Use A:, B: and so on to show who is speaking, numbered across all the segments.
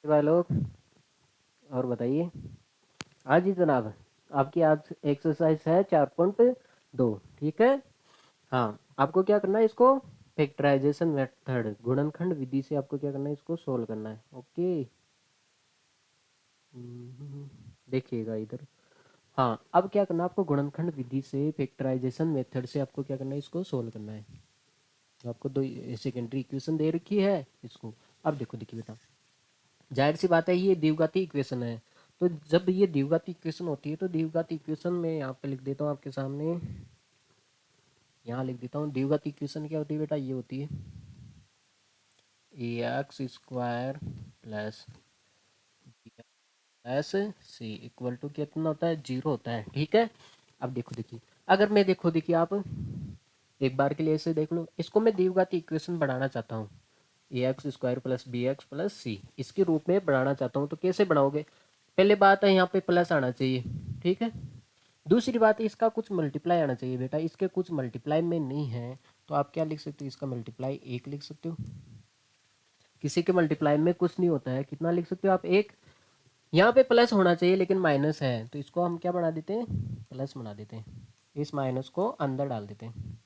A: भाई लोग, और बताइए। हाँ जी जनाब, आपकी आज एक्सरसाइज है 4.2। ठीक है। हाँ, आपको क्या करना है, इसको फैक्टराइजेशन मेथड गुणनखंड विधि से आपको क्या करना है, इसको सोल्व करना है। ओके। देखिएगा इधर। हाँ, अब क्या करना है आपको, गुणनखंड विधि से फैक्टराइजेशन मेथड से आपको क्या करना है, इसको सोल्व करना है। तो आपको दो सेकेंडरी इक्वेशन दे रखी है इसको। अब देखो, देखिए बेटा, जाहिर सी बात है ये द्विघाती इक्वेशन है। तो जब ये द्विघाती इक्वेशन होती है तो द्विघाती इक्वेशन में यहाँ पे लिख देता हूँ आपके सामने, यहाँ लिख देता हूँ। द्विघाती इक्वेशन क्या होती है बेटा, ये होती है A X square plus S C equal to कितना होता है, 0 होता है। ठीक है। अब देखो, देखिए, अगर मैं देखो, देखिए आप एक बार के लिए ऐसे देख लो, इसको मैं द्विघाती इक्वेशन बढ़ाना चाहता हूँ। A X square plus B X plus C इसके रूप में बढ़ाना चाहता हूँ, तो कैसे बढ़ाओगे? पहले बात है, यहाँ पे प्लस आना चाहिए। ठीक है। दूसरी बात है, इसका कुछ मल्टीप्लाई आना चाहिए बेटा। इसके कुछ मल्टीप्लाई में नहीं है, तो आप क्या लिख सकते हो, इसका मल्टीप्लाई 1 लिख सकते हो। किसी के मल्टीप्लाई में कुछ नहीं होता है, कितना लिख सकते हो आप, 1। यहाँ पे प्लस होना चाहिए लेकिन माइनस है, तो इसको हम क्या बना देते हैं, प्लस बना देते हैं। इस माइनस को अंदर डाल देते हैं,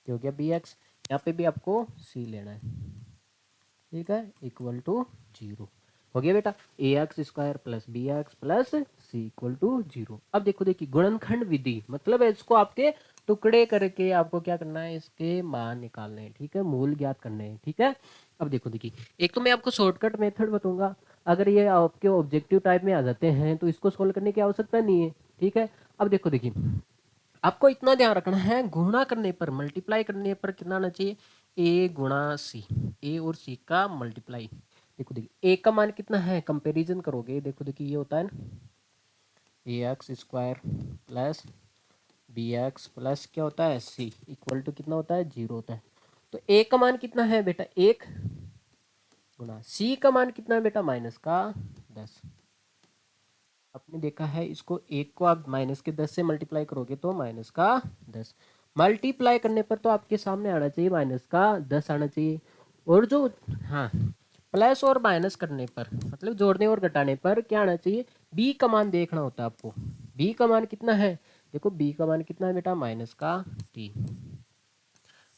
A: क्या हो गया, बी एक्स। यहाँ पे भी आपको सी लेना है। ठीक है, इक्वल टू 0 हो गया बेटा। A X square plus B X plus C equal to 0। अब देखो, देखिए, गुणनखंड विधि मतलब है इसको आपके टुकड़े करके आपको क्या करना है, इसके मान निकालने हैं। ठीक है, मूल ज्ञात करने हैं। ठीक है। अब देखो, देखिए, एक तो मैं आपको शॉर्टकट मेथड बताऊंगा। अगर ये आपके ऑब्जेक्टिव टाइप में आ जाते हैं तो इसको सोल्व करने की आवश्यकता नहीं है। ठीक है। अब देखो, देखिए, आपको इतना ध्यान रखना है, गुणा करने पर, मल्टीप्लाई करने पर कितना आना चाहिए, ए गुणा सी। ए और सी का मल्टीप्लाई। देखो, देखिए, ए का मान कितना है, कंपैरिजन करोगे, देखो, देखिए, ये होता है ना, A X square plus B X plus क्या होता है, सी इक्वल टू कितना होता है, 0 होता है। तो ए का मान कितना है बेटा, 1 गुणा सी का मान कितना है बेटा, माइनस का 10। आपने देखा है, इसको एक को आप माइनस के 10 से मल्टीप्लाई करोगे तो माइनस का 10। मल्टीप्लाई करने पर तो आपके सामने आना चाहिए माइनस का 10 आना चाहिए। और जो, हाँ, प्लस और माइनस करने पर मतलब जोड़ने और घटाने पर क्या आना चाहिए, बी का मान देखना होता है आपको। बी का मान कितना है, देखो बी का मान कितना है बेटा, माइनस का 3।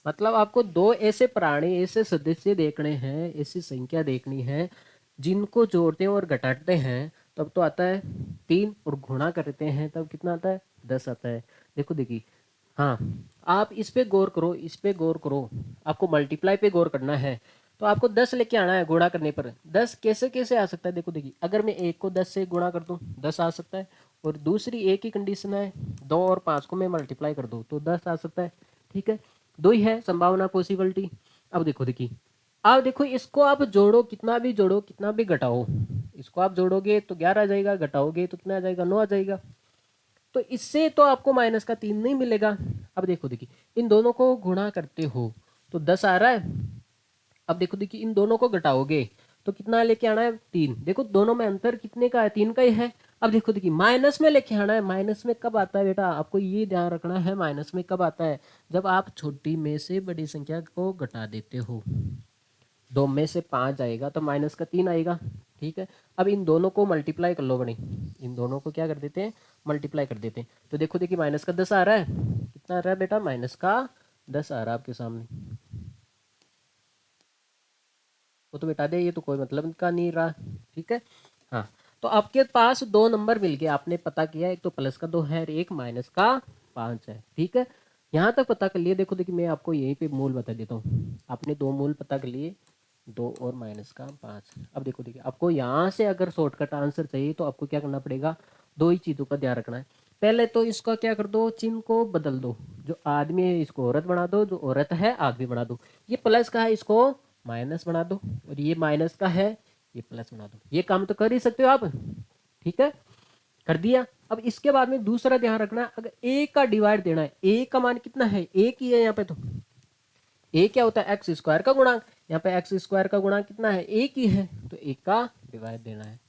A: मतलब आपको दो ऐसे प्राणी, ऐसे सदस्य देखने हैं, ऐसी संख्या देखनी है जिनको जोड़ते और घटाते हैं तब तो आता है 3, और गुणा करते हैं तब कितना आता है, 10 आता है। देखो, देखिए, हाँ, आप इस पे गौर करो, इस पे गौर करो। आपको मल्टीप्लाई पे गौर करना है, तो आपको 10 लेके आना है गुणा करने पर। 10 कैसे कैसे आ सकता है, देखो, देखिए, अगर मैं 1 को 10 से गुणा कर दूं 10 आ सकता है। और दूसरी एक ही कंडीशन है, 2 और 5 को मैं मल्टीप्लाई कर दूं तो 10 आ सकता है। ठीक है, दो ही है संभावना, पॉसिबिलिटी। अब देखो, देखिए, अब देखो, इसको आप जोड़ो, कितना भी जोड़ो, कितना भी घटाओ, इसको आप जोड़ोगे तो 11 आ जाएगा, घटाओगे तो कितना आ जाएगा, 9 आ जाएगा। तो इससे तो आपको माइनस का 3 नहीं मिलेगा। अब देखो, देखिए, इन दोनों को गुणा करते हो तो 10 आ रहा है। अब देखो, देखिए, इन दोनों को घटाओगे तो कितना लेके आना है, 3। देखो दोनों में अंतर कितने का है, 3 का ही है। अब देखो, देखिए, माइनस में लेके आना है। माइनस में कब आता है बेटा, आपको ये ध्यान रखना है, माइनस में कब आता है, जब आप छोटी में से बड़ी संख्या को घटा देते हो। 2 में से 5 आएगा तो माइनस का 3 आएगा। ठीक है। अब इन दोनों को मल्टीप्लाई कर लो बड़ी, इन दोनों को क्या कर देते हैं, मल्टीप्लाई कर देते हैं। तो देखो, देखिए, माइनस का 10 आ रहा है, कितना आ रहा है बेटा, माइनस का 10 आ रहा है आपके सामने। वो तो बेटा दे, ये तो कोई मतलब का नहीं रहा। ठीक है। हाँ, तो आपके पास दो नंबर मिल गए, आपने पता किया, एक तो प्लस का 2 है और एक माइनस का 5 है। ठीक है, यहाँ तक पता कर लिए। देखो, देखिए, मैं आपको यहीं पे मूल बता देता हूँ। आपने दो मूल पता कर लिए, 2 और माइनस का 5। अब देखो, देखिए, आपको यहाँ से अगर शॉर्टकट आंसर चाहिए तो आपको क्या करना पड़ेगा, दो ही चीज़ों का ध्यान रखना है। पहले तो इसका क्या कर दो, चिन्ह को बदल दो। जो आदमी है इसको औरत बना दो, जो औरत है आदमी बना दो। ये प्लस का है, इसको माइनस बना दो, और ये माइनस का है, ये प्लस बना दो। ये काम तो कर ही सकते हो आप। ठीक है, कर दिया। अब इसके बाद में दूसरा ध्यान रखना, अगर ए का डिवाइड देना है, ए का मान कितना है, एक ही है यहाँ पे। तो ए क्या होता है, एक्स स्क्वायर का गुणांक। यहाँ पे एक्स स्क्वायर का गुणांक कितना है, एक ही है, तो एक का डिवाइड देना है।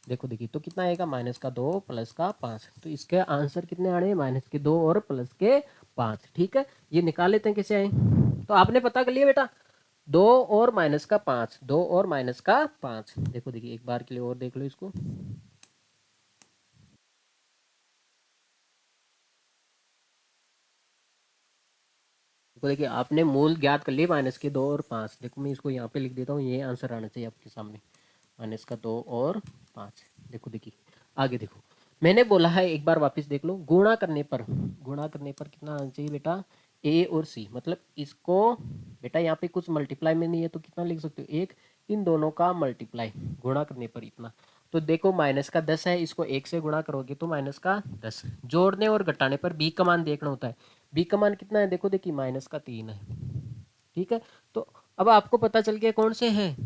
A: देखो, देखिए, तो कितना आएगा, माइनस का 2 प्लस का 5। तो इसके आंसर कितने आने हैं, माइनस के 2 और प्लस के 5। ठीक है, ये निकाल लेते हैं कैसे आए। तो आपने पता कर लिया बेटा, दो और माइनस का 5, 2 और माइनस का 5। देखो देखिए एक बार के लिए और देख लो इसको। देखो देखिए आपने मूल ज्ञात कर लिए माइनस के 2 और 5। देखो मैं इसको यहाँ पे लिख देता हूँ, ये आंसर आना चाहिए आपके सामने, माइनस का 2 और 5। देखो देखिए आगे देखो, मैंने बोला है एक बार वापस देख लो, गुणा करने पर कितना आना चाहिए बेटा, ए और सी। मतलब इसको बेटा यहाँ पे कुछ मल्टीप्लाई में नहीं है तो कितना लिख सकते हो, एक, इन दोनों का मल्टीप्लाई गुणा करने पर इतना। तो देखो माइनस का 10 है, इसको एक से गुणा करोगे तो माइनस का 10। जोड़ने और घटाने पर बी का मान देखना होता है। बी का मान कितना है, देखो देखिए माइनस का 3 है। ठीक है, तो अब आपको पता चल गया कौन से हैं,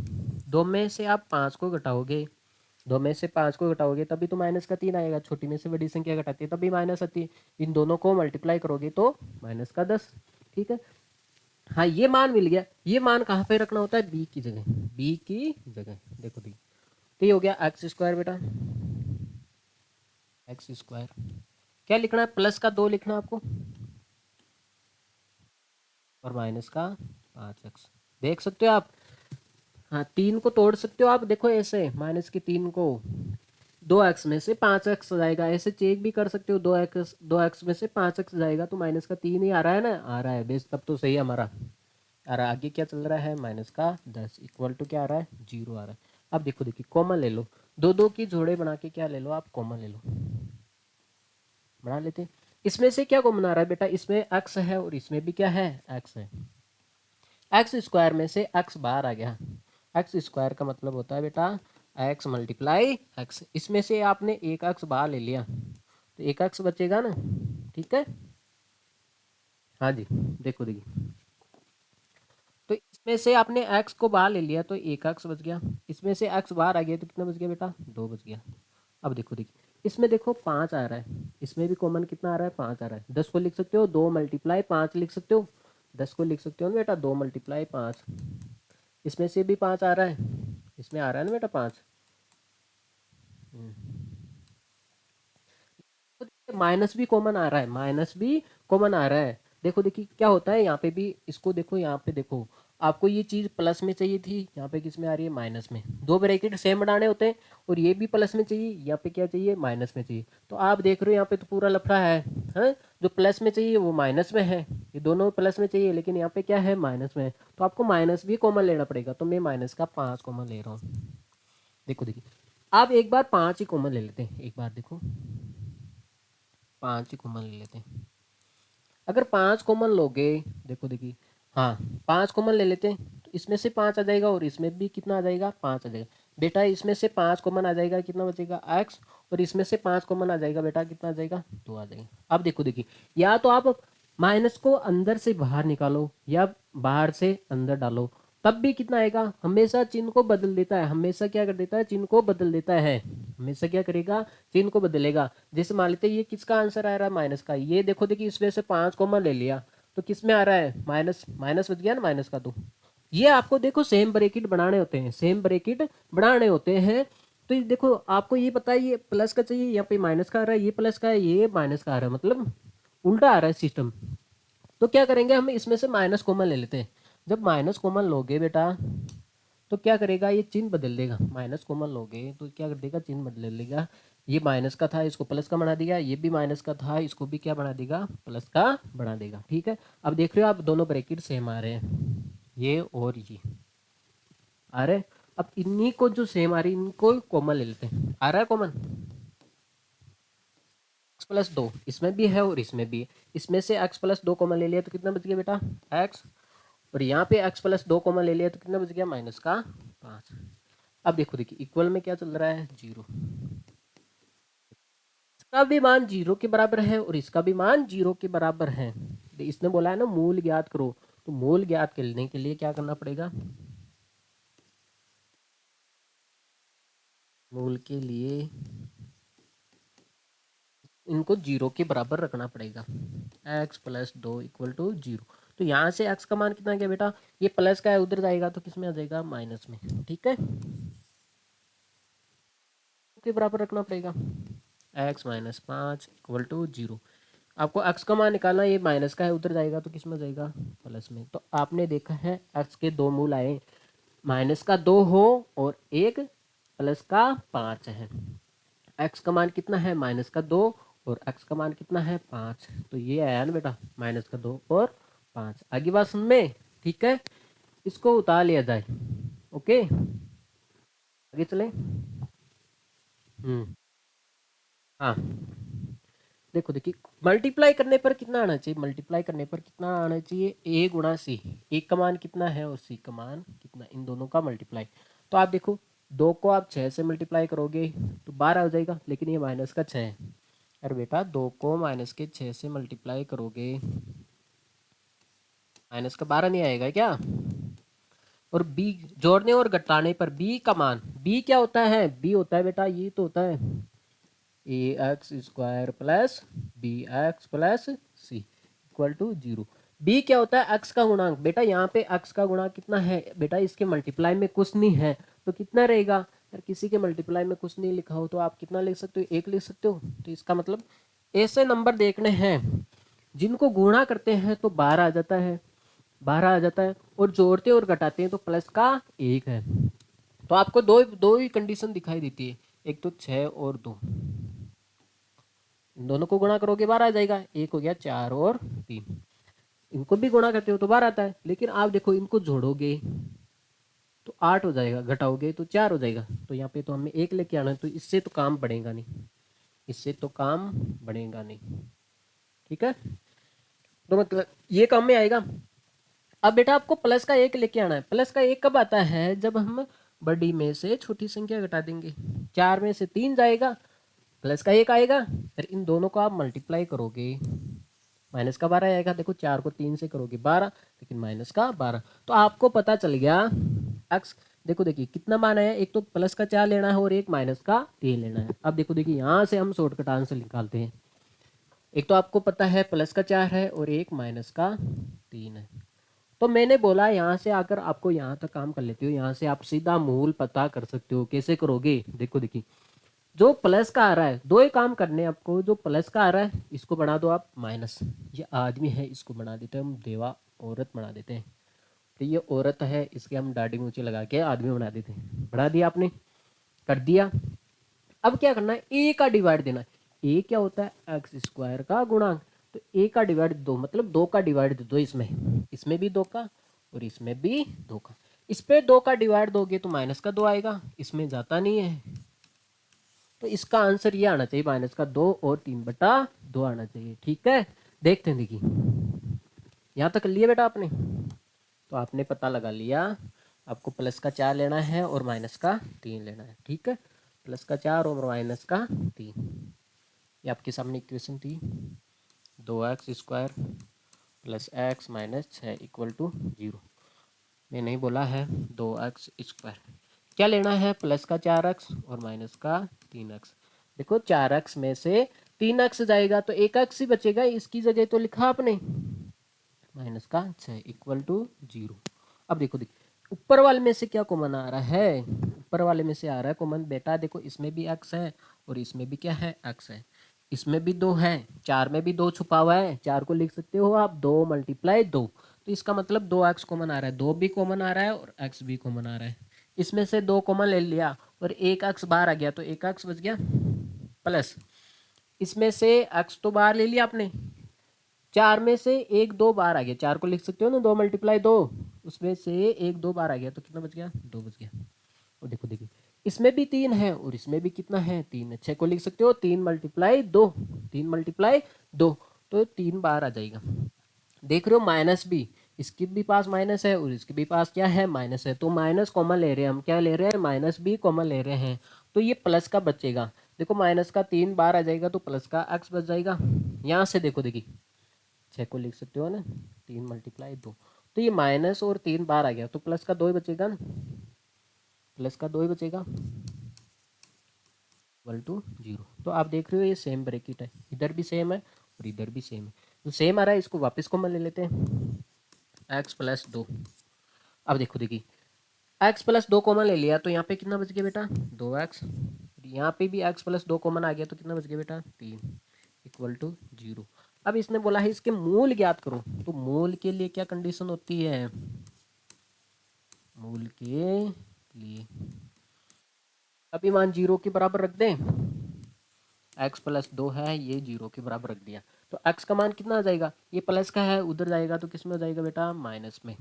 A: दो में से आप 5 को घटाओगे, दो में से 5 को घटाओगे तभी तो माइनस का 3 आएगा। छोटी में से बड़ी संख्या घटाती है तभी माइनस आती है। इन दोनों को मल्टीप्लाई करोगे तो माइनस का 10। ठीक है, हाँ ये मान मिल गया। ये मान कहाँ पे रखना होता है, बी की जगह, बी की जगह। देखो दी, तो ये हो गया एक्स स्क्वायर बेटा, एक्स स्क्वायर। क्या लिखना है, प्लस का 2 लिखना है आपको और माइनस का 5x। देख सकते हो आप, हाँ 3 को तोड़ सकते हो आप, देखो ऐसे माइनस के 3 को 2x में से 5x जाएगा, ऐसे चेक भी कर सकते हो, 2x में से 5x जाएगा तो माइनस का 3 ही आ रहा है ना, आ रहा है बेस, तब तो सही है हमारा। आ रहा है, आगे क्या चल रहा है, माइनस का 10 इक्वल टू क्या आ रहा है, 0 आ रहा है। अब देखो देखिए कॉमन ले लो, दो दो की जोड़े बना के क्या ले लो आप, कॉमन ले लो, बना लेते हैं। इसमें से क्या कॉमन आ रहा है बेटा, इसमें x है और इसमें भी क्या है, x है। एक्स स्क्वायर में से x बाहर आ गया, एक्स स्क्वायर का मतलब होता है बेटा x मल्टीप्लाई x। इसमें से आपने एक x बाहर ले लिया तो एक x बचेगा ना, ठीक है। हाँ जी, देखो देखिए, तो इसमें से आपने x को बाहर ले लिया तो एक x बच गया, इसमें से x बाहर आ गया तो कितना बच गया बेटा, 2 बच गया। अब देखो देखिए, इसमें देखो 5 आ रहा है, इसमें भी कॉमन कितना आ रहा है, 5 आ रहा है। 10 को लिख सकते हो 2 मल्टीप्लाई 5 लिख सकते हो, 10 को लिख सकते हो ना बेटा 2 मल्टीप्लाई 5। इसमें से भी 5 आ रहा है, इसमें आ रहा है ना बेटा 5। माइनस भी कॉमन आ रहा है, माइनस भी कॉमन आ रहा है। देखो देखिए क्या होता है यहाँ पे भी, इसको देखो यहाँ पे देखो, आपको ये चीज प्लस में चाहिए थी, यहाँ पे किस में आ रही है, माइनस में। दो ब्रैकेट सेम बनाने होते हैं, और ये भी प्लस में चाहिए, यहाँ पे क्या चाहिए, माइनस में चाहिए। तो आप देख रहे हो यहाँ पे तो पूरा लफड़ा है, हाँ? जो प्लस में चाहिए वो माइनस में है, ये दोनों प्लस में चाहिए लेकिन यहाँ पे क्या है, माइनस में है। तो आपको माइनस भी कॉमन लेना पड़ेगा, तो मैं माइनस का 5 कॉमन ले रहा हूँ। देखो देखिए, आप एक बार 5 ही कॉमन ले लेते हैं, एक बार देखो 5 ही कॉमन ले लेते हैं। अगर 5 कॉमन लोगे, देखो देखिए, हाँ 5 कॉमन ले लेते हैं तो इसमें से 5 आ जाएगा और इसमें भी कितना आ जाएगा, 5 आ जाएगा। बेटा इसमें से 5 कॉमन आ जाएगा, कितना बचेगा, x। और इसमें से 5 कॉमन आ जाएगा बेटा, कितना आ जाएगा, 2 आ जाएगा। अब देखो देखिए, या तो आप माइनस को अंदर से बाहर निकालो या बाहर से अंदर डालो, तब भी कितना आएगा, हमेशा चिन्ह को बदल देता है, हमेशा क्या कर देता है, चिन्ह को बदल देता है, हमेशा क्या करेगा, चिन्ह को बदलेगा। जैसे मान लेते हैं ये किसका आंसर आ रहा है, माइनस का। ये देखो देखिए इसमें से 5 कॉमन ले लिया तो किस में आ रहा है, माइनस, माइनस बच गया ना माइनस का। तो ये आपको देखो सेम ब्रैकेट बनाने होते हैं, सेम ब्रैकेट बनाने होते हैं। तो ये देखो आपको ये पता है, ये प्लस का चाहिए, यहाँ पे माइनस का आ रहा है, ये प्लस का है, ये माइनस का आ रहा है, मतलब उल्टा आ रहा है सिस्टम। तो क्या करेंगे, हम इसमें से माइनस कॉमन ले लेते हैं। जब माइनस कॉमन लोगे बेटा तो क्या करेगा, ये चिन्ह बदल देगा। माइनस कॉमन लोगे तो क्या कर देगा, चिन्ह बदल लेगा। ये माइनस का था इसको प्लस का बना देगा, ये भी माइनस का था इसको भी क्या बना देगा, प्लस का बना देगा। ठीक है, अब देख रहे हो आप दोनों ब्रैकेट सेम आ रहे हैं, ये और ये आ रहे। अब इन्हीं को जो सेम आ रही है इनको कॉमन ले लेते हैं, आ रहा है कॉमन, एक्स प्लस 2 इसमें भी है और इसमें भी है। इसमें से एक्स प्लस 2 कॉमन ले लिया तो कितना बच गया बेटा, एक्स। और यहाँ पे x प्लस 2 कॉमन ले लिया तो कितना बच गया, माइनस का 5। अब देखो देखिए इक्वल में क्या चल रहा है, 0। इसका भी मान 0 के बराबर है और इसका भी मान 0 के बराबर है। तो इसने बोला है ना मूल ज्ञात करो, तो मूल ज्ञात करने के लिए क्या करना पड़ेगा, मूल के लिए इनको 0 के बराबर रखना पड़ेगा। x plus 2 equal to 0। तो यहाँ से x का मान कितना गया बेटा, ये प्लस का है उधर जाएगा तो किस में आ जाएगा, माइनस में। ठीक है, के बराबर रखना पड़ेगा, x माइनस 5 इक्वल टू 0। आपको एक्स का मान निकालना, ये माइनस का है, उधर जाएगा तो किस में जाएगा, प्लस में। तो आपने देखा है एक्स के दो मूल आए, माइनस का 2 हो और एक प्लस का 5 है। एक्स का मान कितना है, माइनस का 2 और एक्स का मान कितना है 5। तो ये आया ना बेटा, माइनस का 2 और 5। आगे बात समझ में, ठीक है। इसको उतार लिया जाए, ओके, आगे चले। हाँ, देखो देखिए, मल्टीप्लाई करने पर कितना आना चाहिए, मल्टीप्लाई करने पर कितना आना चाहिए, ए गुणा सी। एक का मान कितना है और सी का मान कितना, इन दोनों का मल्टीप्लाई। तो आप देखो, 2 को आप 6 से मल्टीप्लाई करोगे तो 12 हो जाएगा, लेकिन ये माइनस का 6 है। अरे बेटा, 2 को माइनस के 6 से मल्टीप्लाई करोगे, माइनस का 12 नहीं आएगा क्या। और बी, जोड़ने और घटाने पर बी का मान, बी क्या होता है, बी होता है बेटा, ये तो होता है A X square plus B X plus C equal to 0। B क्या होता है, एक्स का गुणांक। बेटा यहाँ पे एक्स का गुणांक कितना है बेटा, इसके मल्टीप्लाई में कुछ नहीं है तो कितना रहेगा। अगर किसी के मल्टीप्लाई में कुछ नहीं लिखा हो तो आप कितना लिख सकते हो, 1 लिख सकते हो। तो इसका मतलब ऐसे नंबर देखने हैं जिनको गुणा करते हैं तो 12 आ जाता है, 12 आ जाता है, और जोड़ते और घटाते हैं तो प्लस का 1 है। तो आपको दो दो ही कंडीशन दिखाई देती है, एक तो 6 और 2, इन दोनों को गुणा करोगे 12 आ जाएगा। एक हो गया 4 और 3, इनको भी गुणा करते हो तो 12 आता है। लेकिन आप देखो, इनको जोड़ोगे तो 8 हो जाएगा, घटाओगे तो 4 हो जाएगा। तो यहाँ पे तो हमें 1 लेके आना है, तो इससे तो काम बढ़ेगा नहीं, इससे तो काम बढ़ेगा नहीं, ठीक है। तो मतलब ये काम में आएगा। अब बेटा आपको प्लस का 1 लेके आना है। प्लस का 1 कब आता है, जब हम बड़ी में से छोटी संख्या घटा देंगे। 4 में से 3 जाएगा, प्लस का 1 आएगा, फिर इन दोनों को आप मल्टीप्लाई करोगे, माइनस का 12 आएगा। देखो 4 को 3 से करोगे 12, लेकिन माइनस का 12। तो आपको पता चल गया एक्स। देखो देखिए कितना मान आया, एक तो प्लस का 4 लेना है और एक माइनस का 3 लेना है। अब देखो देखिए, यहाँ से हम शॉर्टकट आंसर निकालते हैं। एक तो आपको पता है प्लस का 4 है और एक माइनस का 3 है। तो मैंने बोला यहाँ से आकर आपको यहाँ तक काम कर लेते हो, यहाँ से आप सीधा मूल पता कर सकते हो। कैसे करोगे, देखो देखिए, जो प्लस का आ रहा है, दो ही काम करने हैं आपको। जो प्लस का आ रहा है इसको बना दो आप माइनस। ये आदमी है, इसको बना देते हैं हम देवा, औरत बना देते हैं। तो ये औरत है, इसके हम दाढ़ी मूछे लगा के आदमी बना देते हैं। बढ़ा दिया आपने, कर दिया। अब क्या करना है, ए का डिवाइड देना है। ए क्या होता है, एक्स स्क्वायर का गुणांक। तो ए का डिवाइड दो, मतलब 2 का डिवाइड दे दो इसमें, इसमें भी 2 का और इसमें भी 2 का। इस पे 2 का डिवाइड दोगे तो माइनस का 2 आएगा, इसमें जाता नहीं है। तो इसका आंसर ये आना चाहिए, माइनस का 2 और 3/2 आना चाहिए, ठीक है। देखते हैं, देखिए यहाँ तक लिया बेटा आपने, तो आपने पता लगा लिया। आपको प्लस का 4 लेना है और माइनस का 3 लेना है, ठीक है। प्लस का 4 और माइनस का 3, ये आपके सामने इक्वेशन थी। 2x² plus x minus 6 equal to 0। मैं नहीं बोला है 2x², क्या लेना है, प्लस का 4x और माइनस का 3x। देखो 4x में से 3x जाएगा तो 1x ही बचेगा, इसकी जगह तो लिखा आपने माइनस का 6 इक्वल टू 0। अब देखो देखो, ऊपर वाले में से क्या कॉमन आ रहा है, ऊपर वाले में से आ रहा है कॉमन। बेटा देखो, इसमें भी x है और इसमें भी क्या है, x है। इसमें भी 2 है, 4 में भी 2 छुपा हुआ है। 4 को लिख सकते हो आप 2 × 2। तो इसका मतलब 2x कॉमन आ रहा है, 2 भी कॉमन आ रहा है और x भी कॉमन आ रहा है। इसमें से 2 कॉमन ले लिया और एक x बाहर आ गया, तो एक x बच गया। प्लस इसमें से x तो बाहर ले लिया आपने, 4 में से 1 2 बाहर आ गया। 4 को लिख सकते हो ना 2 × 2, उसमें से 1 2 बाहर आ गया, तो कितना बच गया, 2 बच गया। और देखो देखिए, इसमें भी 3 है और इसमें भी कितना है, 3 है। 6 को लिख सकते हो 3 × 2, 3 × 2, तो 3 बाहर आ जाएगा। देख रहे हो, माइनस भी, इसके भी पास माइनस है और इसके भी पास क्या है, माइनस है। तो माइनस कॉमन ले रहे हैं हम, क्या ले रहे हैं, माइनस भी कॉमन ले रहे हैं। तो ये प्लस का बचेगा। देखो माइनस का 3 बाहर आ जाएगा तो प्लस का x बच जाएगा। यहाँ से देखो देखिए, 6 को लिख सकते हो ना 3 × 2, तो ये माइनस और 3 बाहर आ गया तो प्लस का 2 ही बचेगा ना, प्लस का 2 ही बचेगा इक्वल टू 0। तो आप देख रहे हो ये सेम ब्रैकेट है, इधर भी सेम है और इधर भी सेम है। तो सेम आ रहा है, इसको वापस कॉमन ले लेते हैं, x+2। अब देखो देखिए, x+2 कॉमन ले लिया तो यहाँ पे कितना बच गया बेटा, 2x। यहाँ पे भी x+2 कॉमन आ गया तो कितना बच गया बेटा, 3 इक्वल टू 0। अब इसने बोला है इसके मूल ज्ञात करो, तो मूल के लिए क्या कंडीशन होती है, मूल के लिए अभी मान 0 के बराबर रख दें, x प्लस 2 है, ये 0 के बराबर रख दिया, तो x का मान कितना आ जाएगा, ये प्लस का है उधर जाएगा तो किस में हो जाएगा बेटा, माइनस में।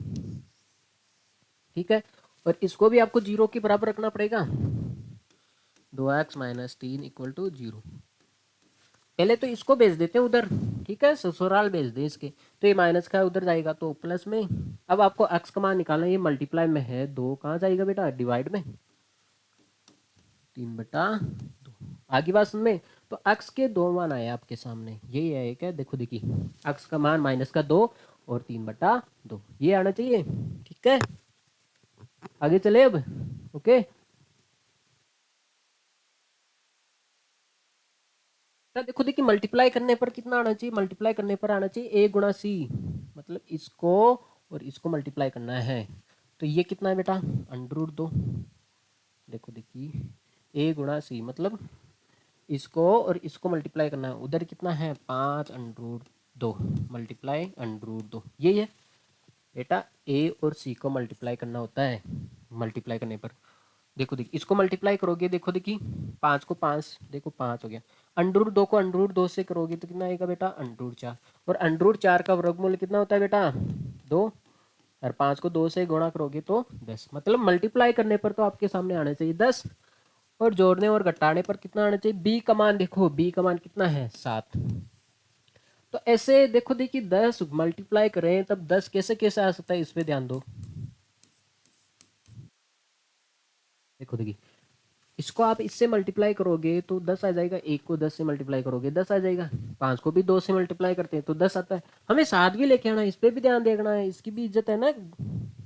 A: ठीक है, और इसको भी आपको 0 के बराबर रखना पड़ेगा, 2x माइनस 3 इक्वल टू 0। पहले तो इसको भेज देते हैं उधर, ठीक है, ससुराल भेज दें इसके, तो ये माइनस का उधर जाएगा तो प्लस में। अब आपको x का मान निकालना है, ये मल्टीप्लाई में है, 2 कहाँ जाएगा बेटा, डिवाइड में, 3/2। आगे बात सुन में, तो x के दो मान आए आपके सामने, यही है एक है, देखो देखिए x का मान -2 और 3/2, ये आना चाहिए। ठीक है, आगे चले अब, ओके। तो देखो देखिए मल्टीप्लाई करने पर कितना आना चाहिए, मल्टीप्लाई करने पर आना चाहिए a गुणा सी, मतलब इसको और इसको मल्टीप्लाई करना है, तो ये कितना है बेटा, √2। देखो देखिए a गुणा सी मतलब इसको और इसको मल्टीप्लाई करना है, उधर कितना है 5√2 मल्टीप्लाई √2, यही है बेटा, a और c को मल्टीप्लाई करना होता है, मल्टीप्लाई करने पर देखो देखिए इसको मल्टीप्लाई करोगे, देखो देखिए 5 को 5, देखो 5 हो गया, √2 को √2 से करोगे तो कितना आएगा बेटा, √4, और √4 का वर्गमूल कितना होता है बेटा, 2, और 5 को 2 से गुणा करोगे तो 10, मतलब मल्टीप्लाई करने पर तो आपके सामने आना चाहिए 10, और जोड़ने और घटाने पर कितना आना चाहिए, b का मान, देखो b का मान कितना है 7। तो ऐसे देखो देखिए 10 मल्टीप्लाई करें तब 10 कैसे कैसे आ सकता है, इस पे ध्यान दो। देखो देखिए इसको आप इससे मल्टीप्लाई करोगे तो 10 आ जाएगा, एक को 10 से मल्टीप्लाई करोगे 10 आ जाएगा, 5 को भी 2 से मल्टीप्लाई करते हैं तो 10 आता है, हमें 7 भी लेके आना है, इस पे भी ध्यान देखना है, इसकी भी इज्जत है ना,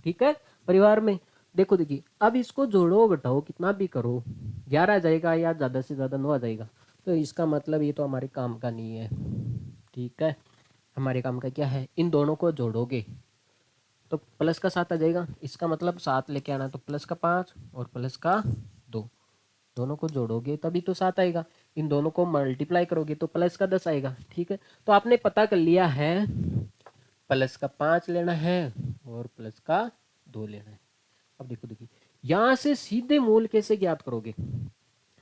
A: ठीक है, परिवार में। देखो देखिए अब इसको जोड़ो घटाओ कितना भी करो, 11 आ जाएगा या ज़्यादा से ज़्यादा 9 आ जाएगा, तो इसका मतलब ये तो हमारे काम का नहीं है। ठीक है, हमारे काम का क्या है, इन दोनों को जोड़ोगे तो प्लस का 7 आ जाएगा, इसका मतलब 7 लेके आना, तो प्लस का 5 और प्लस का 2, दोनों को जोड़ोगे तभी तो 7 आएगा, इन दोनों को मल्टीप्लाई करोगे तो प्लस का 10 आएगा। ठीक है, तो आपने पता कर लिया है, प्लस का 5 लेना है और प्लस का 2 लेना है। अब देखो देखिए यहाँ से सीधे मूल कैसे ज्ञात करोगे,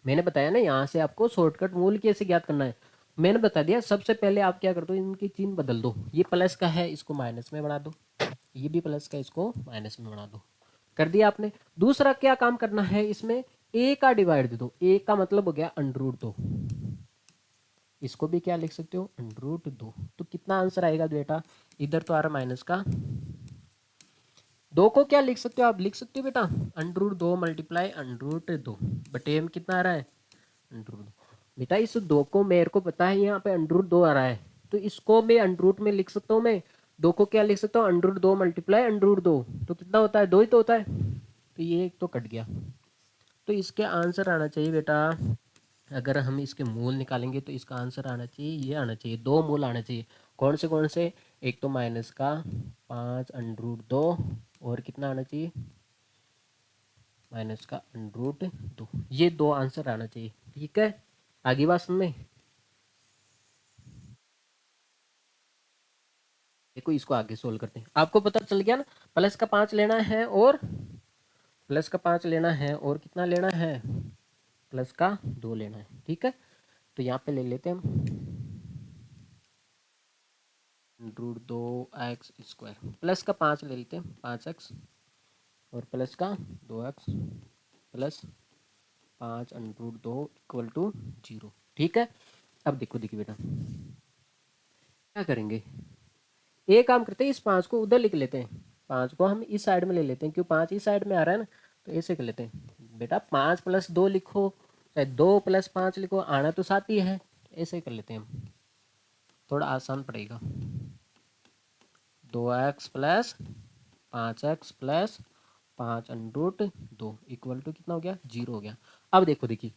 A: मैंने बताया ना, यहाँ से आपको शॉर्टकट मूल कैसे ज्ञात करना है, मैंने बता दिया। सबसे पहले आप क्या कर दो, इनकी चिन्ह बदल दो, ये प्लस का है इसको माइनस में बना दो, ये भी प्लस का इसको माइनस में बना दो, कर दिया आपने। दूसरा क्या काम करना है, इसमें a का डिवाइड दे दो, a का मतलब हो गया √2, इसको भी क्या लिख सकते हो, √2, तो कितना आंसर आएगा बेटा, इधर तो आ रहा माइनस का 2 को क्या लिख सकते हो, आप लिख सकते हो बेटा √2 मल्टीप्लाई √2, बटे में कितना आ रहा है, √2। बेटा इस 2 को मेरे को पता है यहाँ पे √2 आ रहा है, तो इसको मैं √ में लिख सकता हूँ, मैं 2 को क्या लिख सकता हूँ, √2 मल्टीप्लाई √2, तो कितना होता है, 2 ही तो होता है, तो ये एक तो कट गया, तो इसके आंसर आना चाहिए बेटा, अगर हम इसके मूल निकालेंगे तो इसका आंसर आना चाहिए, ये आना चाहिए, दो मूल आना चाहिए, कौन से, एक तो माइनस का 5√2 और कितना आना चाहिए, माइनस का √2, ये दो आंसर आना चाहिए। ठीक है, आगे बात सुन में, देखो इसको आगे सोल्व करते हैं, आपको पता चल गया ना, प्लस का 5 लेना है और प्लस का 5 लेना है और कितना लेना है, प्लस का 2 लेना है। ठीक है, तो यहाँ पे ले लेते हैं हम √2x², प्लस का 5 ले लेते हैं 5x, और प्लस का 2x प्लस 5√2 इक्वल टू 0। ठीक है, अब देखो देखिए बेटा क्या करेंगे, एक काम करते हैं, इस 5 को उधर लिख लेते हैं, 5 को हम इस साइड में ले लेते हैं, क्यों 5 इस साइड में आ रहा है ना, तो ऐसे कर लेते हैं बेटा, 5 + 2 लिखो चाहे 2 + 5 लिखो, आना तो साथ ही है, ऐसे कर लेते हैं हम, थोड़ा आसान पड़ेगा, 2x plus 5x plus 5√2 equal to कितना हो गया, 0 हो गया। अब देखो देखिए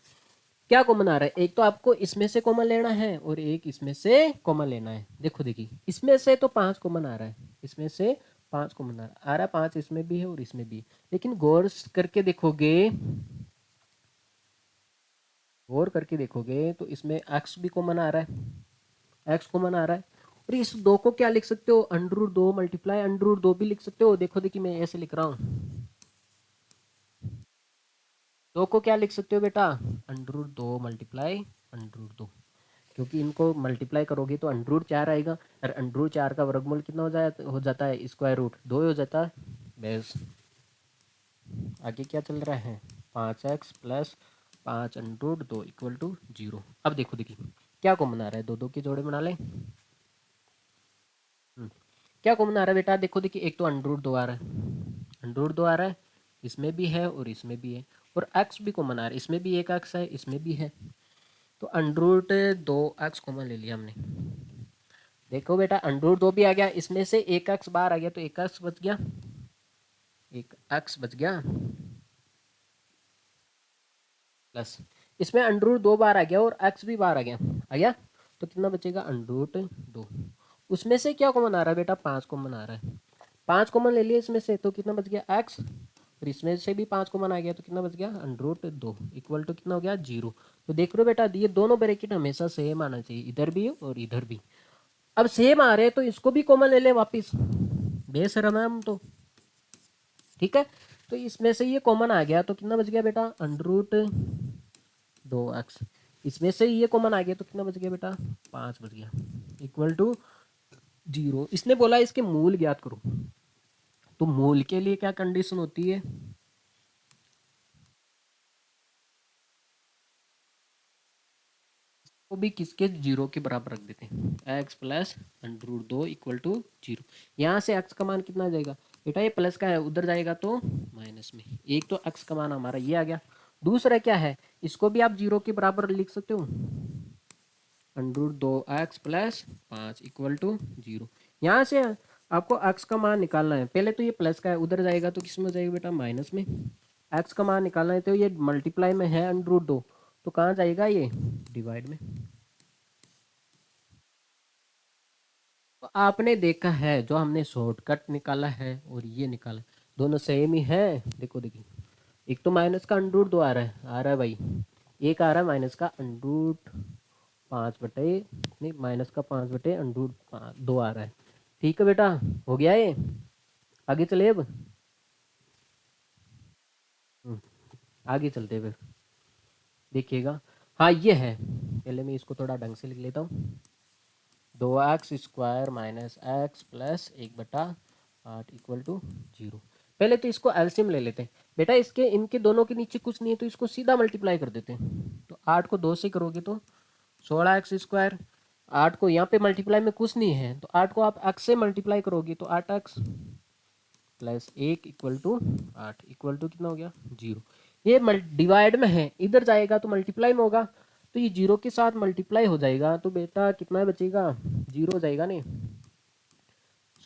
A: क्या कॉमन आ रहा है, एक तो आपको इसमें से कॉमन लेना है और एक इसमें से कॉमन लेना है। देखो देखिए इसमें से तो 5 कॉमन आ रहा है, इसमें से 5 कॉमन आ रहा है, 5 इसमें भी है और इसमें भी, लेकिन करके देखोगे, गौर करके देखोगे तो इसमें x भी कॉमन आ रहा है, x कॉमन आ रहा है, और इस 2 को क्या लिख सकते हो, √2 मल्टीप्लाई √2 भी लिख सकते हो। देखो देखिए मैं ऐसे लिख रहा हूँ, 2 को क्या लिख सकते हो बेटा, √2 मल्टीप्लाई √2, क्योंकि इनको मल्टीप्लाई करोगे तो √4 आएगा, और √4 का वर्गमूल कितना हो जाता है, स्क्वायर रूट 2 हो जाता है। बस आगे क्या चल रहा है, 5x प्लस 5 √2 इक्वल टू 0। अब देखो देखिए क्या कॉमन आ रहा है, दो दो के जोड़े बना लें। क्या कॉमन आ रहा है बेटा, देखो देखिए एक तो √2 आ रहा है, √2 आ रहा है, इसमें भी है और इसमें भी है, और x भी कॉमन आ रहा है, इसमें भी एक x है इसमें भी है, तो √2x कॉमन ले लिया हमने। देखो बेटा √2 भी आ गया, इसमें से एक x बाहर आ गया तो एक x बच गया, एक x बच गया, प्लस इसमें √2 बाहर आ गया और x भी बाहर आ गया, तो कितना बचेगा, √2। उसमें से क्या कॉमन आ रहा है बेटा, 5 कॉमन आ रहा है, 5 कॉमन ले लिया इसमें से, तो कितना बच गया x, और इसमें से भी 5 कॉमन आ गया तो कितना बच गया, √2 इक्वल टू कितना हो गया, 0। तो देख रहे हो बेटा ये दोनों ब्रैकेट हमेशा सेम आना चाहिए, इधर भी और इधर भी। अब सेम आ रहे हैं तो इसको भी कॉमन ले ले वापिस, बेशरम है हम तो, ठीक है। तो इसमें से ये कॉमन आ गया तो कितना बच गया बेटा, √2x, इसमें से ये कॉमन आ गया तो कितना बच गया बेटा, 5 बच गया, इक्वल टू 0। इसने बोला इसके मूल ज्ञात करो, तो मूल के लिए क्या कंडीशन होती है, वो भी किसके, 0 के बराबर रख देते हैं, x प्लस √2 इक्वल टू 0। यहाँ से x का मान कितना आ जाएगा बेटा, ये प्लस का है उधर जाएगा तो माइनस में, एक तो x का मान हमारा ये आ गया, दूसरा क्या है, इसको भी आप 0 के बराबर लिख सकते हो, √2x प्लस 5 इक्वल टू 0। यहाँ से आपको x का मान निकालना है, पहले तो ये प्लस का है उधर जाएगा तो किस में जाएगा बेटा, माइनस में। x का मान निकालना है तो ये मल्टीप्लाई में है √2, तो कहाँ जाएगा ये, डिवाइड में। तो आपने देखा है जो हमने शॉर्टकट निकाला है और ये निकाला, दोनों सेम ही है। देखो देखिए एक तो माइनस का √2 आ रहा है भाई, एक आ रहा है माइनस का √5 बटे, नहीं माइनस का 5 बटे √2 आ रहा है, ठीक है बेटा, हो गया ये। आगे चले अब, हम्म, आगे चलते फिर देखिएगा। हाँ ये है, पहले मैं इसको थोड़ा ढंग से लिख लेता हूँ, 2x² minus x plus 1/8 equal to 0। पहले तो इसको एलसीएम ले लेते हैं बेटा, इसके इनके दोनों के नीचे कुछ नहीं है तो इसको सीधा मल्टीप्लाई कर देते हैं, तो 8 को 2 से करोगे तो 16x², 8 को यहाँ पे मल्टीप्लाई में कुछ नहीं है तो 8 को आप x से मल्टीप्लाई करोगे तो 8x plus 1 equal to 8 equal to कितना हो गया, 0। ये डिवाइड में है, इधर जाएगा तो मल्टीप्लाई में होगा, तो ये 0 के साथ मल्टीप्लाई हो जाएगा तो बेटा कितना बचेगा, 0 हो जाएगा नहीं,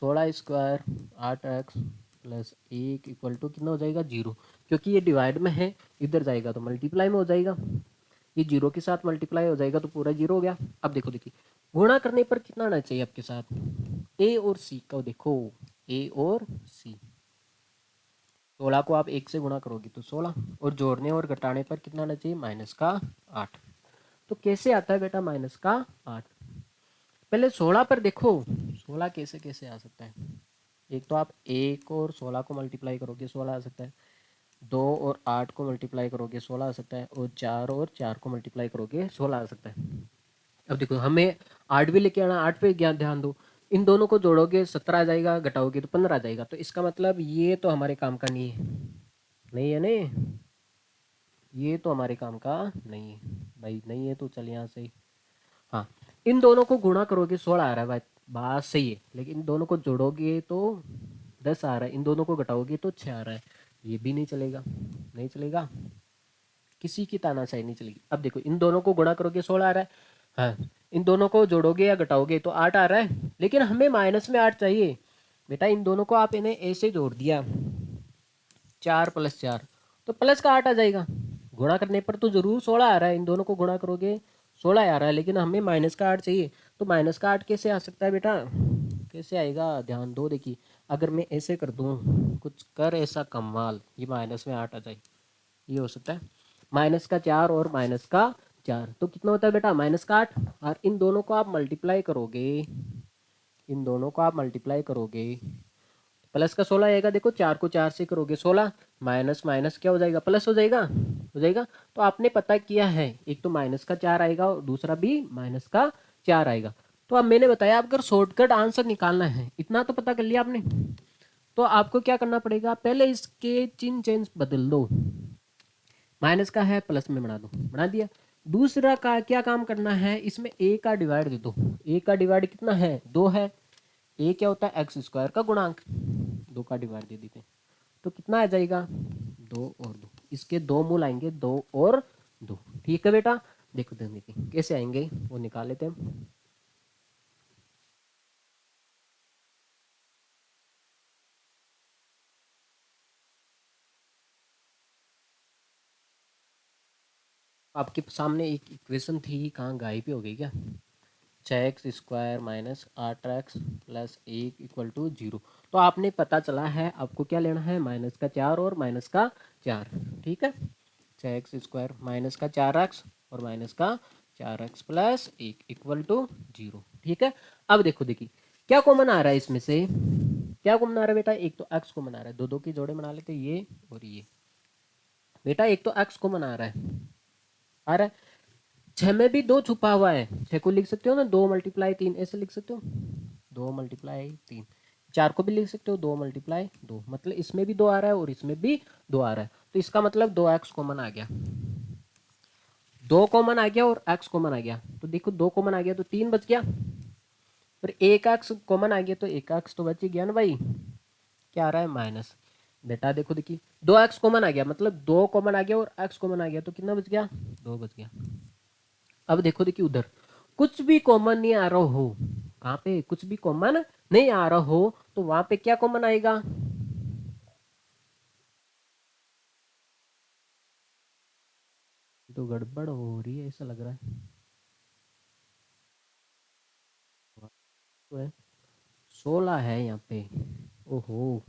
A: 16² 8x प्लस 1 इक्वल टू कितना हो जाएगा, 0। क्योंकि ये डिवाइड में है, इधर जाएगा तो मल्टीप्लाई में हो जाएगा, ये 0 के साथ मल्टीप्लाई हो जाएगा तो पूरा 0 हो गया। अब देखो देखिए गुणा करने पर कितना आना चाहिए आपके साथ, ए और सी का देखो, ए और सी, 16 को आप 1 से गुणा करोगे तो 16, और जोड़ने और घटाने पर कितना आना चाहिए, -8। तो कैसे आता है बेटा -8, पहले 16 पर देखो, 16 कैसे कैसे आ सकता है, एक तो आप 1 और 16 को मल्टीप्लाई करोगे 16 आ सकता है, 2 और 8 को मल्टीप्लाई करोगे 16 आ सकता है, और 4 और 4 को मल्टीप्लाई करोगे 16 आ सकता है। अब देखो हमें 8 भी लेके आना, 8 पे ज्ञान ध्यान दो, इन दोनों को जोड़ोगे 17 आ जाएगा, घटाओगे तो 15 आ जाएगा, तो इसका मतलब ये तो हमारे काम का नहीं है, नहीं है नहीं, ये तो हमारे काम का नहीं है भाई, नहीं है तो चल यहाँ से। हाँ इन दोनों को गुणा करोगे 16 आ रहा है भाई, बात सही है, लेकिन इन दोनों को जोड़ोगे तो 10 आ रहा है, इन दोनों को घटाओगे तो 6 आ रहा है, ये भी नहीं चलेगा, नहीं चलेगा, किसी की तानाशाही नहीं चलेगी। अब देखो इन दोनों को गुणा करोगे 16 आ रहा है, हाँ इन दोनों को जोड़ोगे या घटाओगे तो 8 आ रहा है, लेकिन हमें माइनस में 8 चाहिए बेटा, इन दोनों को आप इन्हें ऐसे जोड़ दिया, 4 + 4 तो प्लस का 8 आ जाएगा, गुणा करने पर तो जरूर 16 आ रहा है, इन दोनों को गुणा करोगे 16 आ रहा है, लेकिन हमें -8 चाहिए, तो -8 कैसे आ सकता है बेटा, कैसे आएगा, ध्यान दो देखिए, अगर मैं ऐसे कर दूं, कुछ कर ऐसा कमाल, ये -8 आ जाए, ये हो सकता है, -4 और -4 तो कितना होता है बेटा, -8, और इन दोनों को आप मल्टीप्लाई करोगे इन दोनों को आप मल्टीप्लाई करोगे, प्लस का 16 आएगा। देखो 4 को 4 से करोगे 16, माइनस माइनस क्या हो जाएगा, प्लस हो जाएगा, हो जाएगा। तो आपने पता किया है, एक तो माइनस का 4 आएगा और दूसरा भी माइनस का 4 आएगा। तो अब मैंने बताया, अगर शॉर्टकट आंसर निकालना है, इतना तो पता कर लिया आपने, तो आपको क्या करना पड़ेगा, पहले इसके चिन्ह चेंज बदल दो, माइनस का है प्लस में बना दो, बना दिया। दूसरा का क्या काम करना है, इसमें ए का डिवाइड दे दो। ए का डिवाइड कितना है, 2 है। ए क्या होता है, एक्स स्क्वायर का गुणांक, 2 का डिवाइड दे देते हैं, तो कितना आ जाएगा, 2 और 2, इसके दो मूल आएंगे, 2 और 2। ठीक है बेटा, देखो देखिए कैसे आएंगे वो निकाल लेते हैं। आपके सामने एक इक्वेशन थी, कहाँ गायब ही हो गई क्या, 6x² माइनस 8x प्लस 1 = 0। तो आपने पता चला है आपको क्या लेना है, माइनस का 4 और माइनस का 4। ठीक है, 6x² माइनस का 4x और माइनस का 4x प्लस 1 = 0। ठीक है, अब देखो देखिए क्या कॉमन आ रहा है इसमें से, क्या कॉमन आ रहा है बेटा, एक तो x कॉमन आ रहा है, दो दो की जोड़े बना लेते ये और ये। बेटा एक तो x कॉमन आ रहा है, आ रहा है। 6 में भी 2 छुपा हुआ है, 6 को लिख सकते हो ना, 2 × 3 ऐसे लिख सकते हो, 2 × 3। 4 को भी लिख सकते हो, 2 × 2, मतलब इसमें भी 2 आ रहा है और इसमें भी 2 आ रहा है, तो इसका मतलब 2x कॉमन आ गया, 2 कॉमन आ गया और x कॉमन आ गया। तो देखो 2 कॉमन आ गया तो 3 बच गया, और 1x कॉमन आ गया तो 1x तो बच ही गया ना भाई, क्या आ रहा है, माइनस। बेटा देखो देखिए 2x कॉमन आ गया, मतलब 2 कॉमन आ गया और x कॉमन आ गया, तो कितना बच गया, 2 बच गया। अब देखो देखिए उधर कुछ भी कॉमन नहीं आ रहा हो, कहाँ पे कुछ भी कॉमन नहीं आ रहा हो, तो वहां पे क्या कॉमन आएगा, तो गड़बड़ हो रही है ऐसा लग रहा है, तो है 16 है यहाँ पे, ओहो,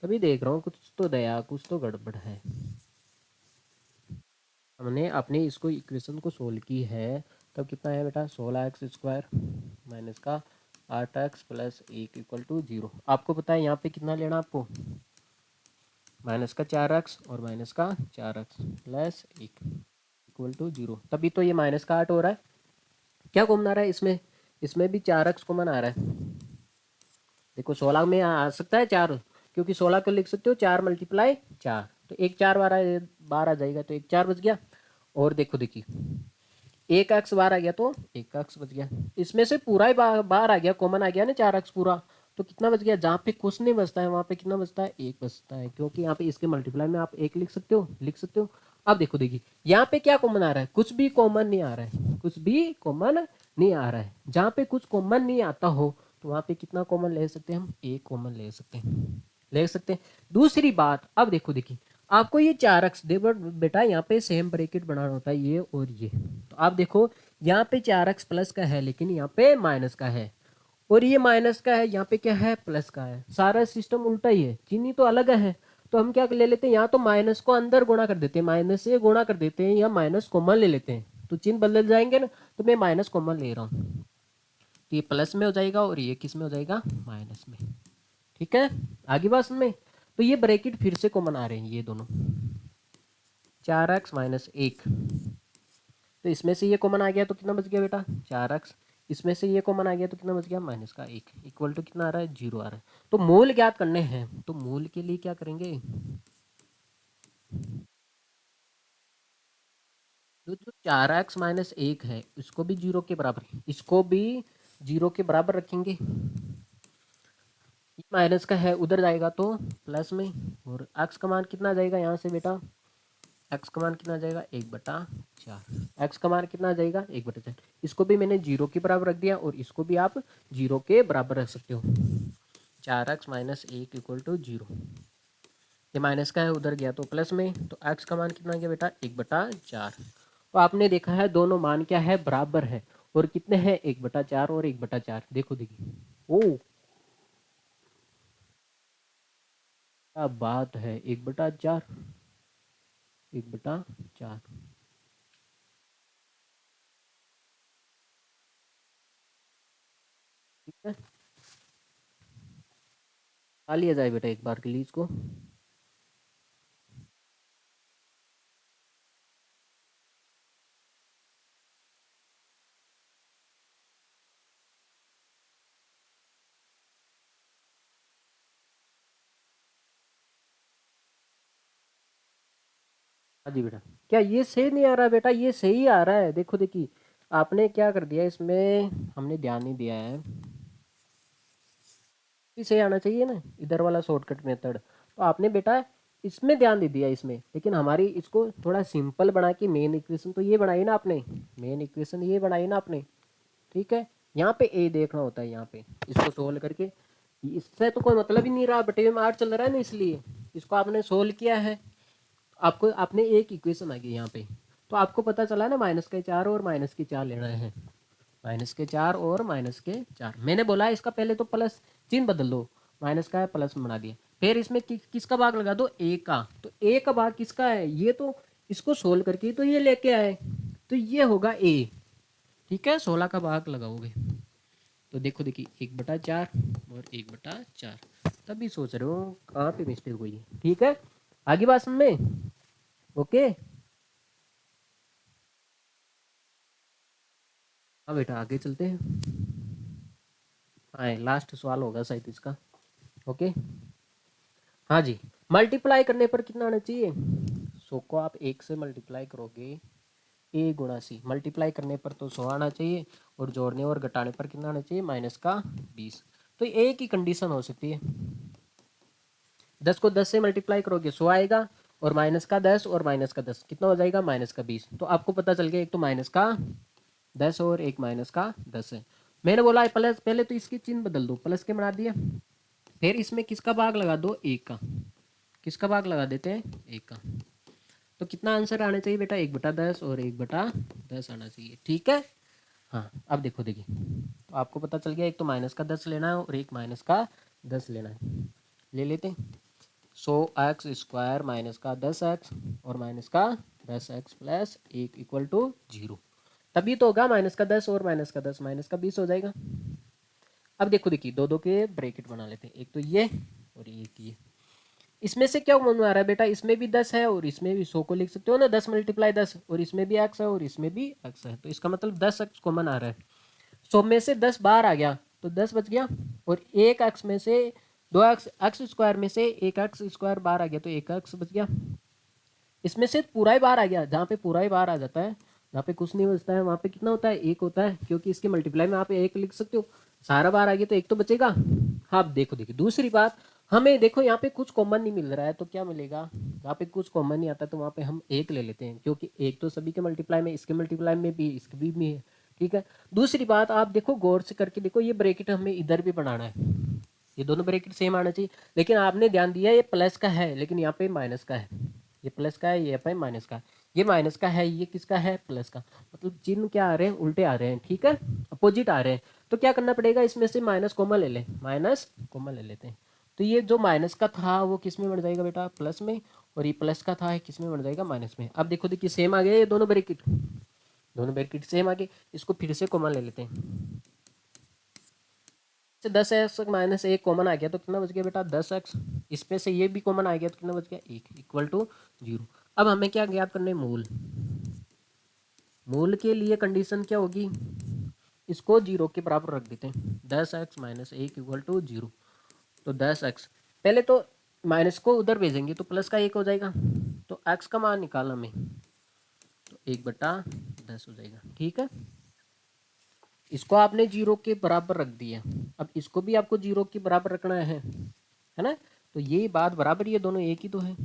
A: तभी देख रहा हूँ कुछ तो दया, कुछ तो गड़बड़ है। हमने अपने इसको इक्वेशन को सोल्व की है, तब कितना है बेटा, 16x² माइनस का 8x प्लस 1 = 0। आपको पता है यहाँ पे कितना लेना आपको, माइनस का 4x और माइनस का 4x प्लस 1 = 0, तभी तो ये माइनस का 8 हो रहा है। क्या कॉमन आ रहा है इसमें, इसमें भी 4x कॉमन आ रहा है। देखो 16 में आ सकता है 4, क्योंकि 16 को लिख सकते हो 4 × 4, तो एक 4 बार आ जाएगा, तो एक 4 बच गया। और देखो देखिए एक एक्स बाहर आ गया तो एक एक्स बच गया, इसमें से पूरा ही बाहर आ गया, कॉमन आ गया ना 4x पूरा, तो कितना बच गया, जहाँ पे कुछ नहीं बचता है वहां पे कितना बचता है, एक बचता है, क्योंकि यहाँ पे इसके मल्टीप्लाई में आप एक लिख सकते हो, लिख सकते हो। अब देखो देखिए यहाँ पे क्या कॉमन आ रहा है, कुछ भी कॉमन नहीं आ रहा है, कुछ भी कॉमन नहीं आ रहा है। जहाँ पे कुछ कॉमन नहीं आता हो तो वहां पे कितना कॉमन ले सकते हैं, हम एक कॉमन ले सकते हैं, ले सकते हैं। दूसरी बात, अब देखो देखिए आपको ये 4x दे, बट बेटा यहाँ पे सेम ब्रैकेट बनाना होता है, ये और ये। तो आप देखो यहाँ पे 4x प्लस का है, लेकिन यहाँ पे माइनस का है, और ये माइनस का है, यहाँ पे क्या है, प्लस का है। सारा सिस्टम उल्टा ही है, चिन्ह तो अलग है। तो हम क्या ले लेते हैं, यहाँ तो माइनस को अंदर गुणा कर देते हैं, माइनस से गुणा कर देते हैं, या माइनस कॉमन ले लेते हैं, तो चिन्ह बदल जाएंगे ना। तो मैं माइनस कॉमन ले रहा हूँ, तो ये प्लस में हो जाएगा और ये किस में हो जाएगा, माइनस में। ठीक है, आगे बात में। तो ये ब्रैकेट फिर से कॉमन आ रहे हैं ये दोनों, 4x - 1, तो इसमें से ये कॉमन आ गया तो कितना बच गया बेटा, 4x। इसमें से ये कॉमन आ गया तो कितना बच गया, -1 इक्वल टू कितना आ रहा है, 0 आ रहा है। तो मूल ज्ञात करने हैं, तो मूल के लिए क्या करेंगे, तो जो 4x - 1 है इसको भी 0 के बराबर, इसको भी 0 के बराबर रखेंगे। ये माइनस का है, उधर जाएगा तो प्लस में, और x का मान कितना आ जाएगा यहाँ से बेटा, एक्स का मान कितना आ जाएगा, 1/4। एक्स का मान कितना आ जाएगा, 1/4। इसको भी मैंने 0 के बराबर रख दिया, और इसको भी आप 0 के बराबर रख सकते हो। 4x - 1 = 0, ये माइनस का है, उधर गया तो प्लस में, तो एक्स का मान कितना आ गया बेटा, 1/4। तो आपने देखा है दोनों मान क्या है, बराबर है। और कितने हैं, 1/4 और 1/4। देखो देखिए, ओ क्या बात है, 1/4, 1/4। आ लिया जाए बेटा एक बार के लिए इसको। हाँ जी बेटा, क्या ये सही नहीं आ रहा बेटा? ये सही आ रहा है, देखो देखिए आपने क्या कर दिया इसमें, हमने ध्यान नहीं दिया है। सही आना चाहिए ना इधर वाला शॉर्टकट मेथड, तो आपने बेटा इसमें ध्यान दे दिया इसमें, लेकिन हमारी इसको थोड़ा सिंपल बना के मेन इक्वेशन तो ये बनाई ना आपने, मेन इक्वेशन ये बनाई ना आपने, ठीक है। यहाँ पे ए देखना होता है, यहाँ पे इसको सोल्व करके, इससे तो कोई मतलब ही नहीं रहा, बटे में आर चल रहा है ना, इसलिए इसको आपने सोल्व किया है, आपको आपने एक इक्वेशन आ गई यहाँ पे, तो आपको पता चला ना माइनस के 4 और माइनस के 4 लेना है, माइनस के 4 और माइनस के 4। मैंने बोला इसका पहले तो प्लस चिन्ह बदल दो, माइनस का है प्लस में बना दिया, फिर इसमें किसका भाग लगा दो, ए का, तो ए का भाग किसका है, ये तो इसको सोल्व करके तो ये लेके आए, तो ये होगा ए, ठीक है। 16 का भाग लगाओगे तो देखो देखिए 1/4 और 1/4, तभी सोच रहे हो कहाँ पे मिस्टेक हुई है, ठीक है। आगे बात समझ में, ओके। हाँ बेटा आगे चलते हैं, हाँ लास्ट सवाल होगा शायद इसका, ओके। हाँ जी, मल्टीप्लाई करने पर कितना आना चाहिए, 100 को आप 1 से मल्टीप्लाई करोगे, ए गुणा सी, मल्टीप्लाई करने पर तो 100 आना चाहिए, और जोड़ने और घटाने पर कितना आना चाहिए, माइनस का 20। तो ए की कंडीशन हो सकती है, 10 को 10 से मल्टीप्लाई करोगे 100 आएगा, और माइनस का 10 और माइनस का 10 कितना हो जाएगा, माइनस का 20। तो आपको पता चल गया एक तो माइनस का 10 और एक माइनस का 10 है। मैंने बोला प्लस, पहले तो इसकी चिन्ह बदल दो, प्लस के बना दिया, फिर इसमें किसका भाग लगा दो, एक का, किसका भाग लगा देते हैं, एक का। तो कितना आंसर आना चाहिए बेटा, 1/10 और 1/10 आना चाहिए, ठीक है। हाँ अब देखो देखिए, तो आपको पता चल गया एक तो माइनस का 10 लेना है और एक माइनस का 10 लेना है, ले लेते हैं। 100x² माइनस का 10x और माइनस का 10x प्लस 1 इक्वल टू 0, तभी तो होगा माइनस का 10 और माइनस का 10 माइनस का 20 हो जाएगा। अब देखो देखिए दो दो के ब्रैकेट बना लेते हैं, एक तो ये और एक ये, इसमें से क्या कॉमन आ रहा है बेटा, इसमें भी 10 है और इसमें भी 100 को लिख सकते हो ना, 10 × 10, और इसमें भी x है और इसमें भी x है, तो इसका मतलब 10x कॉमन आ रहा है। 100 में से 10 बाहर आ गया तो 10 बच गया, और एक x में से 2x, x² में से एक x² बाहर आ गया तो एक x बच गया, इसमें से पूरा ही बाहर आ गया, जहाँ पे पूरा ही बाहर आ जाता है, जहाँ पे कुछ नहीं बचता है वहाँ पे कितना होता है, एक होता है, क्योंकि इसके मल्टीप्लाई में आप एक लिख सकते हो, सारा बाहर आ गया तो एक तो बचेगा। हाँ अब देखो देखिए दूसरी बात, हमें देखो यहाँ पे कुछ कॉमन नहीं मिल रहा है तो क्या मिलेगा, यहाँ पे कुछ कॉमन नहीं आता तो वहाँ पे हम एक ले लेते हैं, क्योंकि एक तो सभी के मल्टीप्लाई में, इसके मल्टीप्लाई में भी, इसके भी है, ठीक है। दूसरी बात आप देखो गौर से करके देखो, ये ब्रैकेट हमें इधर भी बनाना है, ये दोनों ब्रैकेट सेम आना चाहिए, लेकिन आपने ध्यान दिया ये प्लस का है लेकिन यहाँ पे माइनस का है, ये प्लस का है ये पे माइनस का है, ये माइनस का है ये किसका है, प्लस का, मतलब चिन्ह क्या आ रहे हैं, उल्टे आ रहे हैं, ठीक है, अपोजिट आ रहे हैं। तो क्या करना पड़ेगा, इसमें से माइनस कॉमन ले लें, माइनस कॉमन ले लेते हैं, तो ये जो माइनस का था वो किस में बन जाएगा बेटा, प्लस में, और ये प्लस का था किस में बन जाएगा, माइनस में। अब देखो देखिए सेम आ गया ये दोनों ब्रैकेट, दोनों ब्रैकेट सेम आ गए, इसको फिर से कॉमन ले लेते हैं, 10x माइनस एक कॉमन आ गया तो कितना बच गया बेटा, 10x, इसमें से ये भी कॉमन आ गया तो कितना बच गया, 1 इक्वल टू 0। अब हमें क्या ज्ञात करना है, मूल, मूल के लिए कंडीशन क्या होगी, इसको 0 के बराबर रख देते हैं, 10x माइनस 1 इक्वल टू 0। तो 10x, पहले तो माइनस को उधर भेजेंगे तो प्लस का 1 हो जाएगा, तो x का मान निकालना हमें, तो 1/10 हो जाएगा, ठीक है। इसको आपने 0 के बराबर रख दिया, अब इसको भी आपको 0 के बराबर रखना है ना, तो ये बात बराबर, ये दोनों एक ही तो है,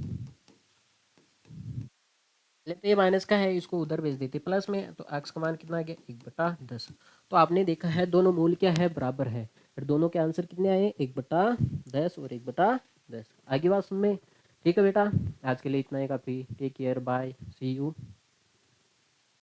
A: लेते ये माइनस का है इसको उधर भेज देते प्लस में, तो x का मान कितना आ गया, 1/10। तो आपने देखा है दोनों मूल क्या है, बराबर है, फिर दोनों के आंसर कितने आए, 1/10 और 1/10। आगे बात सुन में, ठीक है बेटा, आज के लिए इतना ही काफ़ी, take care, bye, see you.